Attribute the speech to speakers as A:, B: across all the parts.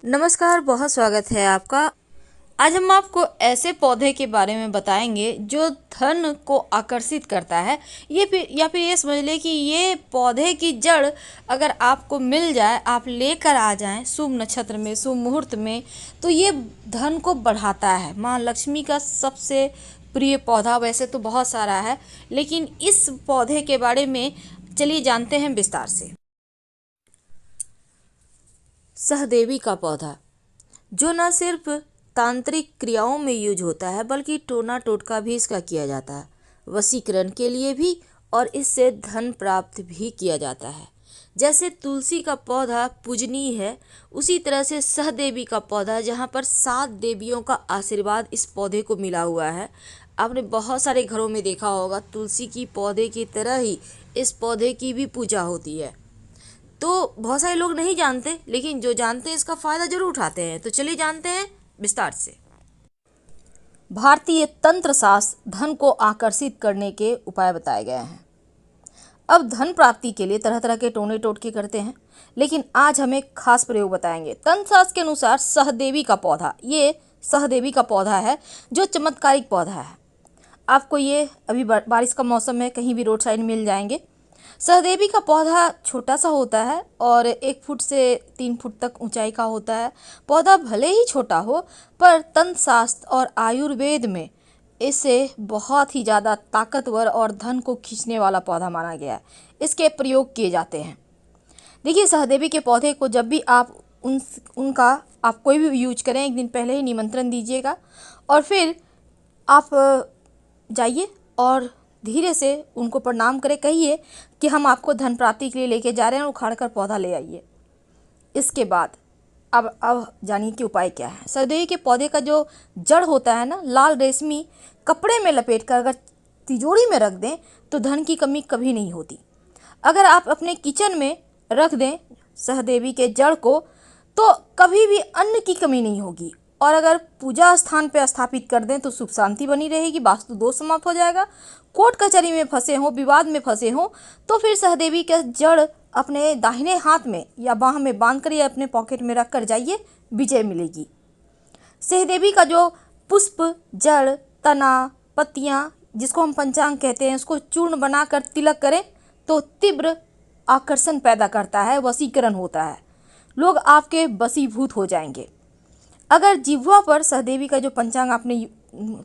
A: नमस्कार, बहुत स्वागत है आपका। आज हम आपको ऐसे पौधे के बारे में बताएंगे जो धन को आकर्षित करता है। या फिर ये समझ लें कि ये पौधे की जड़ अगर आपको मिल जाए, आप लेकर आ जाएं शुभ नक्षत्र में, शुभ मुहूर्त में, तो ये धन को बढ़ाता है। माँ लक्ष्मी का सबसे प्रिय पौधा वैसे तो बहुत सारा है, लेकिन इस पौधे के बारे में चलिए जानते हैं विस्तार से। सहदेवी का पौधा, जो न सिर्फ तांत्रिक क्रियाओं में यूज होता है बल्कि टोना टोटका भी इसका किया जाता है, वशीकरण के लिए भी, और इससे धन प्राप्त भी किया जाता है। जैसे तुलसी का पौधा पूजनीय है, उसी तरह से सहदेवी का पौधा, जहाँ पर 7 देवियों का आशीर्वाद इस पौधे को मिला हुआ है। आपने बहुत सारे घरों में देखा होगा, तुलसी की पौधे की तरह ही इस पौधे की भी पूजा होती है। तो बहुत सारे लोग नहीं जानते, लेकिन जो जानते हैं इसका फायदा जरूर उठाते हैं। तो चलिए जानते हैं विस्तार से। भारतीय तंत्र शास्त्र धन को आकर्षित करने के उपाय बताए गए हैं। अब धन प्राप्ति के लिए तरह तरह के टोने टोटके करते हैं, लेकिन आज हम एक खास प्रयोग बताएंगे। तंत्र शास्त्र के अनुसार सहदेवी का पौधा, ये सहदेवी का पौधा है जो चमत्कारिक पौधा है। आपको ये अभी बारिश का मौसम है, कहीं भी रोड साइड मिल जाएंगे। सहदेवी का पौधा छोटा सा होता है और 1 फुट से 3 फुट तक ऊंचाई का होता है। पौधा भले ही छोटा हो, पर तंत्र शास्त्र और आयुर्वेद में इसे बहुत ही ज़्यादा ताकतवर और धन को खींचने वाला पौधा माना गया है। इसके प्रयोग किए जाते हैं। देखिए, सहदेवी के पौधे को जब भी आप उनका आप कोई भी यूज करें, एक दिन पहले ही निमंत्रण दीजिएगा और फिर आप जाइए और धीरे से उनको प्रणाम करें। कहिए कि हम आपको धन प्राप्ति के लिए लेके जा रहे हैं, उखाड़ कर पौधा ले आइए। इसके बाद अब जानिए कि उपाय क्या है। सहदेवी के पौधे का जो जड़ होता है ना, लाल रेशमी कपड़े में लपेट कर अगर तिजोरी में रख दें तो धन की कमी कभी नहीं होती। अगर आप अपने किचन में रख दें सहदेवी के जड़ को, तो कभी भी अन्न की कमी नहीं होगी। और अगर पूजा स्थान पर स्थापित कर दें तो सुख शांति बनी रहेगी, वास्तु दोष समाप्त हो जाएगा। कोर्ट कचहरी में फंसे हों, विवाद में फंसे हों, तो फिर सहदेवी का जड़ अपने दाहिने हाथ में या बाह में बांध कर या अपने पॉकेट में रख कर जाइए, विजय मिलेगी। सहदेवी का जो पुष्प, जड़, तना, पत्तियां, जिसको हम पंचांग कहते हैं, उसको चूर्ण बनाकर तिलक करें तो तीव्र आकर्षण पैदा करता है, वशीकरण होता है, लोग आपके वशीभूत हो जाएंगे। अगर जिह्वा पर सहदेवी का जो पंचांग आपने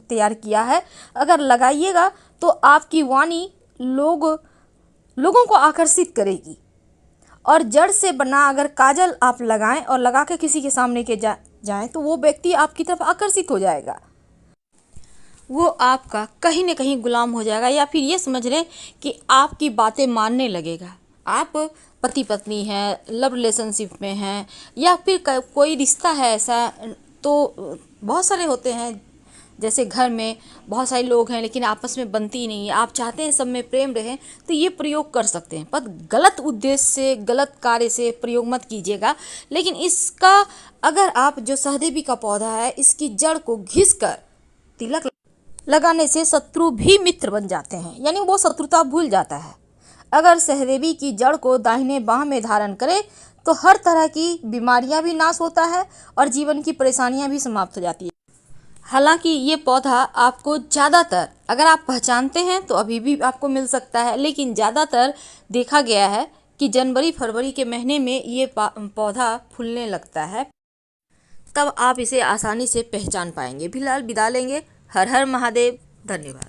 A: तैयार किया है अगर लगाइएगा तो आपकी वाणी लोगों को आकर्षित करेगी। और जड़ से बना अगर काजल आप लगाएं और लगा के किसी के सामने के जाएं तो वो व्यक्ति आपकी तरफ आकर्षित हो जाएगा, वो आपका कहीं न कहीं गुलाम हो जाएगा, या फिर ये समझ लें कि आपकी बातें मानने लगेगा। आप पति पत्नी हैं, लव रिलेशनशिप में हैं, या फिर कोई रिश्ता है ऐसा, तो बहुत सारे होते हैं। जैसे घर में बहुत सारे लोग हैं लेकिन आपस में बनती नहीं है, आप चाहते हैं सब में प्रेम रहे, तो ये प्रयोग कर सकते हैं। पर गलत उद्देश्य से, गलत कार्य से प्रयोग मत कीजिएगा। लेकिन इसका अगर आप जो सहदेवी का पौधा है, इसकी जड़ को घिस कर तिलक लगाने से शत्रु भी मित्र बन जाते हैं, यानी वो शत्रुता भूल जाता है। अगर सहदेवी की जड़ को दाहिने बाह में धारण करें तो हर तरह की बीमारियां भी नाश होता है और जीवन की परेशानियां भी समाप्त हो जाती है। हालांकि ये पौधा आपको ज़्यादातर, अगर आप पहचानते हैं तो अभी भी आपको मिल सकता है, लेकिन ज़्यादातर देखा गया है कि जनवरी फरवरी के महीने में ये पौधा फूलने लगता है, तब आप इसे आसानी से पहचान पाएंगे। फिलहाल विदा लेंगे। हर हर महादेव। धन्यवाद।